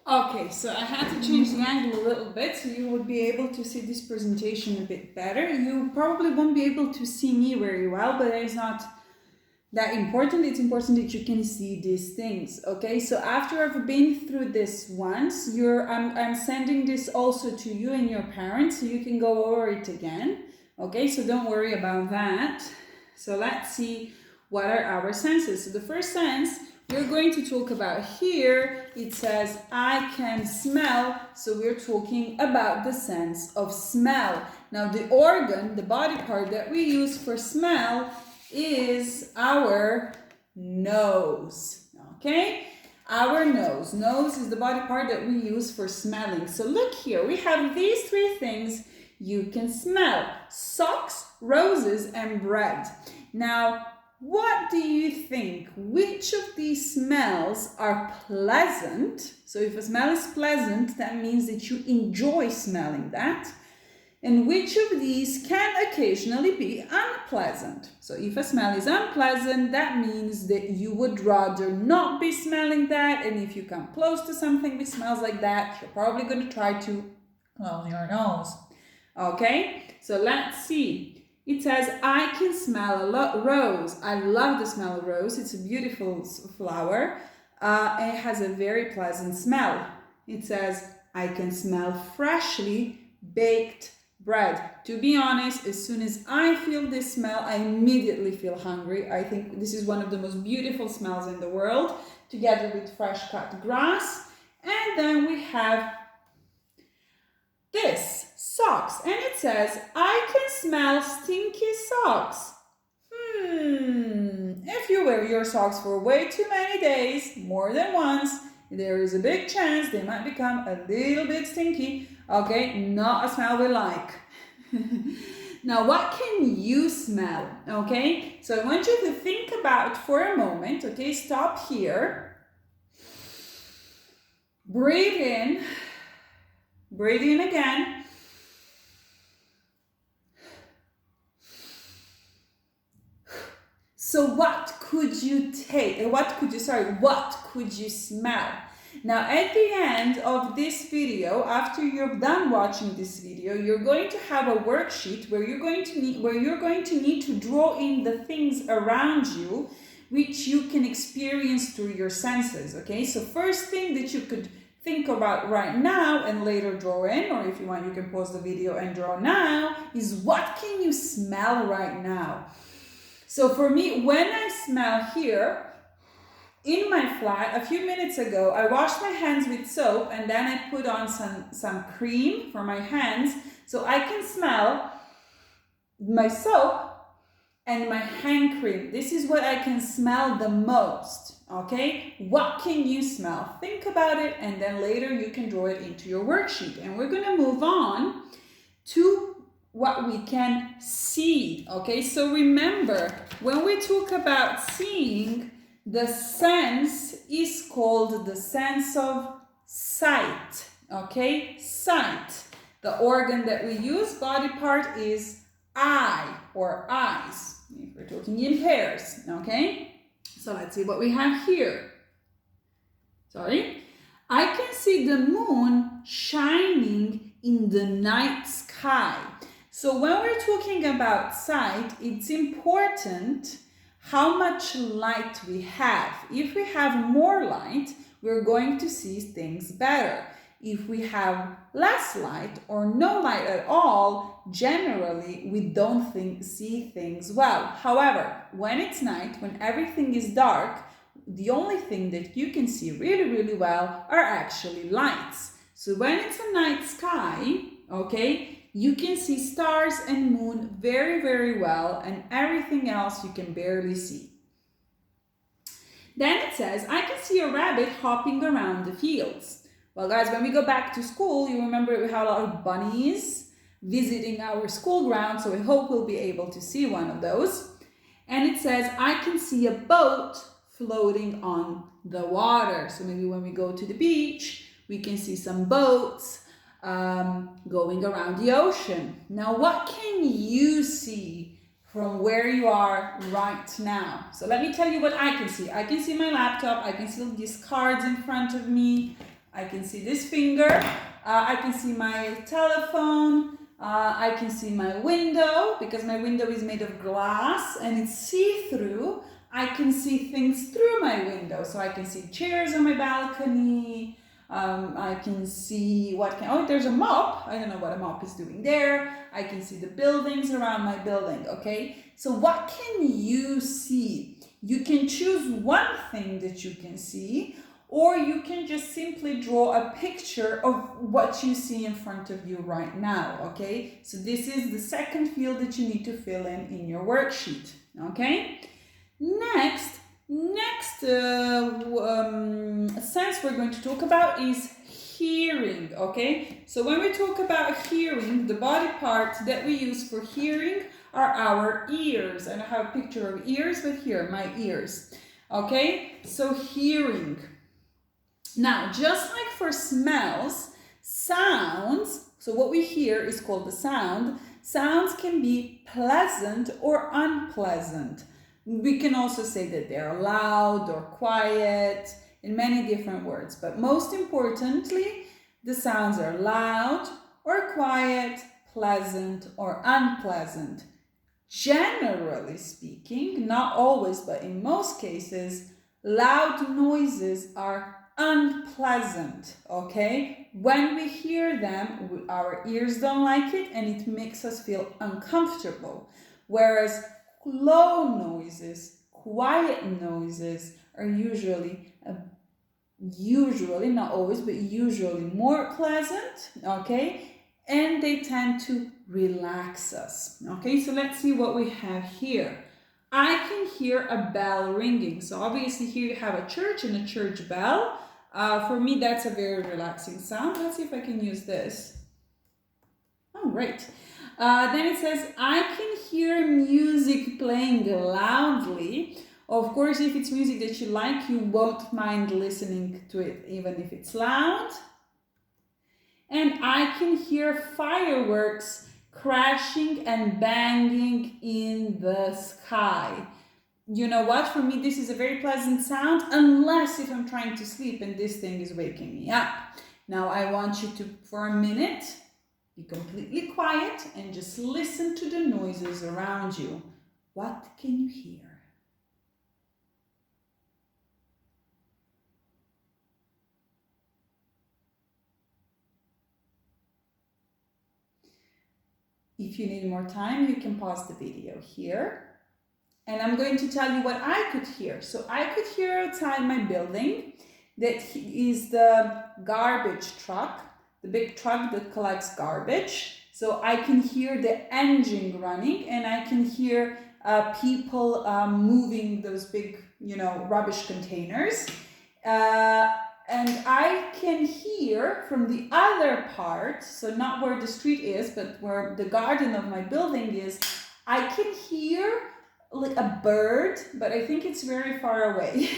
Okay, so I had to change the angle a little bit so you would be able to see this presentation a bit better. You probably won't be able to see me very well, but it's not that important. It's important that you can see these things. Okay, so after I've been through this once, I'm sending this also to you and your parents so you can go over it again. Okay, so don't worry about that. So let's see what are our senses. So the first sense we're going to talk about here, it says I can smell, so we're talking about the sense of smell. Now the organ, the body part that we use for smell is our nose, okay? Our nose. Nose is the body part that we use for smelling. So look here, we have these three things you can smell: socks, roses, and bread. Now, what do you think? Which of these smells are pleasant? So if a smell is pleasant, that means that you enjoy smelling that. And which of these can occasionally be unpleasant? So if a smell is unpleasant, that means that you would rather not be smelling that. And if you come close to something which smells like that, you're probably going to try to close your nose. Okay, so let's see. It says, I can smell a rose. I love the smell of rose. It's a beautiful flower. And it has a very pleasant smell. It says, I can smell freshly baked bread. To be honest, as soon as I feel this smell, I immediately feel hungry. I think this is one of the most beautiful smells in the world, together with fresh cut grass. And then we have this, socks, and it says, I can smell stinky socks. If you wear your socks for way too many days, more than once, there is a big chance they might become a little bit stinky. Okay, not a smell we like. Now, what can you smell? Okay, so I want you to think about for a moment. Okay, stop here. Breathe in. Breathe in again. So what could you what could you smell? Now at the end of this video, after you're done watching this video, you're going to have a worksheet where you're going to need to draw in the things around you which you can experience through your senses. Okay, so first thing that you could think about right now and later draw in, or if you want you can pause the video and draw now, is what can you smell right now? So for me, when I smell here, in my flat, a few minutes ago, I washed my hands with soap and then I put on some cream for my hands so I can smell my soap and my hand cream. This is what I can smell the most, okay? What can you smell? Think about it and then later you can draw it into your worksheet. And we're gonna move on to what we can see, okay? So remember, when we talk about seeing, the sense is called the sense of sight, okay? Sight. The organ that we use, body part, is eye or eyes, if we're talking in pairs, okay? So let's see what we have here. Sorry. I can see the moon shining in the night sky. So when we're talking about sight, it's important how much light we have. If we have more light, we're going to see things better. If we have less light or no light at all, generally we don't see things well. However, when it's night, when everything is dark, the only thing that you can see really, really well are actually lights. So when it's a night sky, okay, you can see stars and moon very, very well, and everything else you can barely see. Then it says, I can see a rabbit hopping around the fields. Well, guys, when we go back to school, you remember we had a lot of bunnies visiting our school ground, so I hope we'll be able to see one of those. And it says, I can see a boat floating on the water. So maybe when we go to the beach, we can see some boats going around the ocean. Now, what can you see from where you are right now? So let me tell you what I can see. I can see my laptop. I can see these cards in front of me. I can see this finger. I can see my telephone. I can see my window because my window is made of glass and it's see-through. I can see things through my window. So I can see chairs on my balcony. I can see there's a mop. I don't know what a mop is doing there. I can see the buildings around my building, okay? So what can you see? You can choose one thing that you can see, or you can just simply draw a picture of what you see in front of you right now, okay? So this is the second field that you need to fill in your worksheet, okay? Next sense we're going to talk about is hearing, okay? So when we talk about hearing, the body part that we use for hearing are our ears. And I have a picture of ears, but here, my ears, okay? So hearing. Now, just like for smells, sounds, so what we hear is called the sound. Sounds can be pleasant or unpleasant. We can also say that they're loud or quiet in many different words, but most importantly, the sounds are loud or quiet, pleasant or unpleasant. Generally speaking, not always, but in most cases, loud noises are unpleasant, okay? When we hear them, our ears don't like it and it makes us feel uncomfortable. Whereas low noises, quiet noises are usually, not always, but usually more pleasant, okay? And they tend to relax us, okay? So let's see what we have here. I can hear a bell ringing. So obviously here you have a church and a church bell. For me, that's a very relaxing sound. Let's see if I can use this. Oh, great. Then it says, I can hear music playing loudly. Of course, if it's music that you like, you won't mind listening to it, even if it's loud. And I can hear fireworks crashing and banging in the sky. You know what? For me, this is a very pleasant sound, unless if I'm trying to sleep and this thing is waking me up. Now, I want you to, for a minute, be completely quiet and just listen to the noises around you. What can you hear? If you need more time, you can pause the video here. And I'm going to tell you what I could hear. So I could hear outside my building that is the garbage truck, the big truck that collects garbage. So I can hear the engine running and I can hear people moving those big, rubbish containers. And I can hear from the other part, so not where the street is, but where the garden of my building is, I can hear like a bird, but I think it's very far away.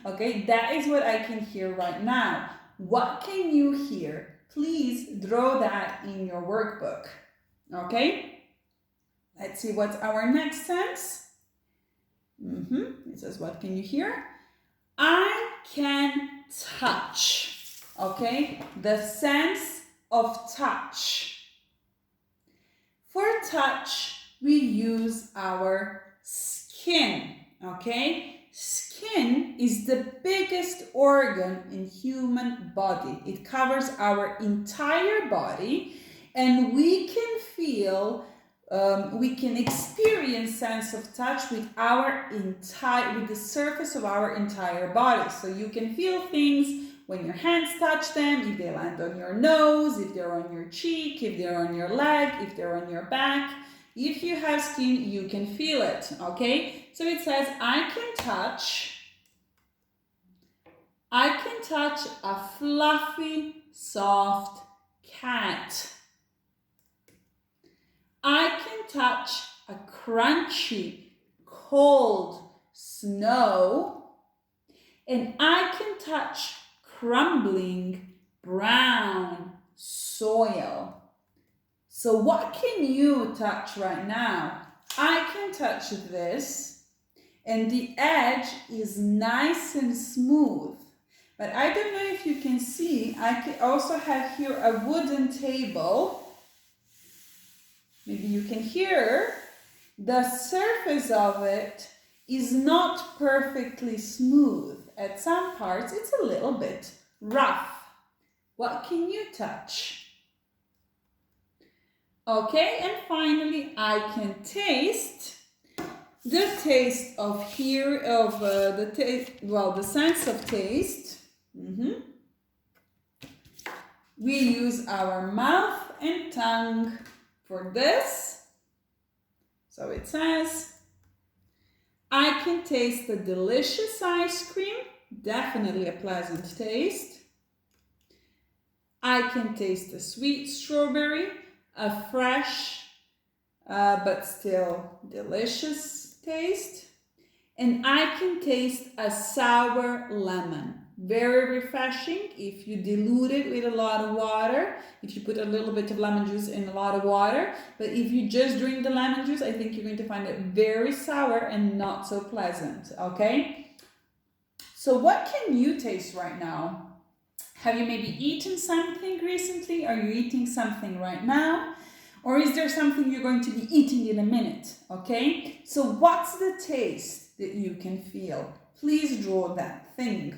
Okay, that is what I can hear right now. What can you hear? Please draw that in your workbook. Okay, let's see what's our next sense. It says, what can you hear? I can touch. Okay, the sense of touch. For touch, we use our skin, okay? Skin is the biggest organ in human body. It covers our entire body and we can feel, we can experience sense of touch with with the surface of our entire body. So you can feel things when your hands touch them, if they land on your nose, if they're on your cheek, if they're on your leg, if they're on your back. If you have skin, you can feel it, okay? So it says, I can touch a fluffy, soft cat. I can touch a crunchy, cold snow. And I can touch crumbling, brown soil. So what can you touch right now? I can touch this and the edge is nice and smooth. But I don't know if you can see, I also have here a wooden table. Maybe you can hear. The surface of it is not perfectly smooth. At some parts, it's a little bit rough. What can you touch? Okay, and finally, I can taste the taste of here, of the taste, well, the sense of taste. We use our mouth and tongue for this. So it says, I can taste the delicious ice cream, definitely a pleasant taste. I can taste the sweet strawberry, a fresh but still delicious taste. And I can taste a sour lemon. Very refreshing if you dilute it with a lot of water, if you put a little bit of lemon juice in a lot of water. But if you just drink the lemon juice, I think you're going to find it very sour and not so pleasant, okay? So what can you taste right now? Have you maybe eaten something recently? Are you eating something right now? Or is there something you're going to be eating in a minute, okay? So what's the taste that you can feel? Please draw that thing.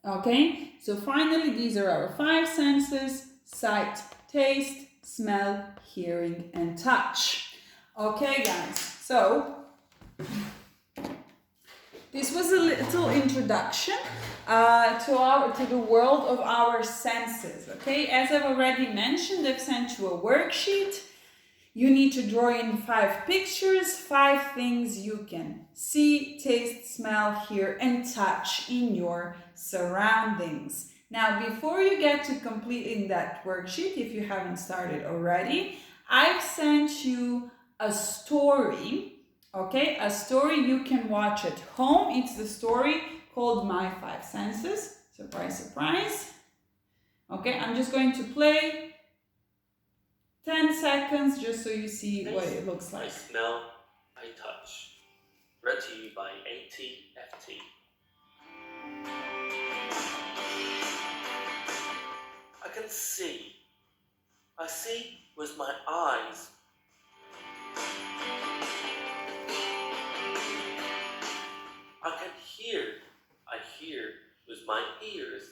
Okay, so finally these are our 5 senses: sight, taste, smell, hearing, and touch. Okay guys, so this was a little introduction to the world of our senses. Okay, as I've already mentioned, I've sent you a worksheet. You need to draw in 5 pictures, 5 things you can see, taste, smell, hear, and touch in your surroundings. Now, before you get to completing that worksheet, if you haven't started already, I've sent you a story, okay? A story you can watch at home. It's the story called My 5 Senses. Surprise, surprise. Okay, I'm just going to play 10 seconds just so you see what it looks like. I smell, I touch. Brought to you by ATFT. I can see. I see with my eyes. I can hear. I hear with my ears.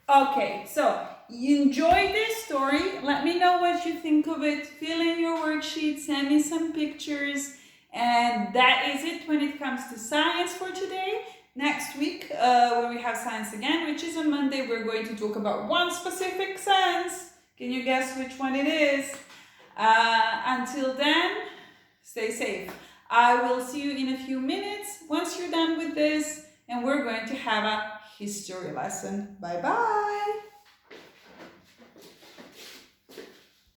Okay, so you enjoyed this story. Let me know what you think of it. Fill in your worksheet, send me some pictures. And that is it when it comes to science for today. Next week, when we have science again, which is on Monday, we're going to talk about one specific sense. Can you guess which one it is? Until then, stay safe. I will see you in a few minutes once you're done with this, and we're going to have a history lesson. Bye bye.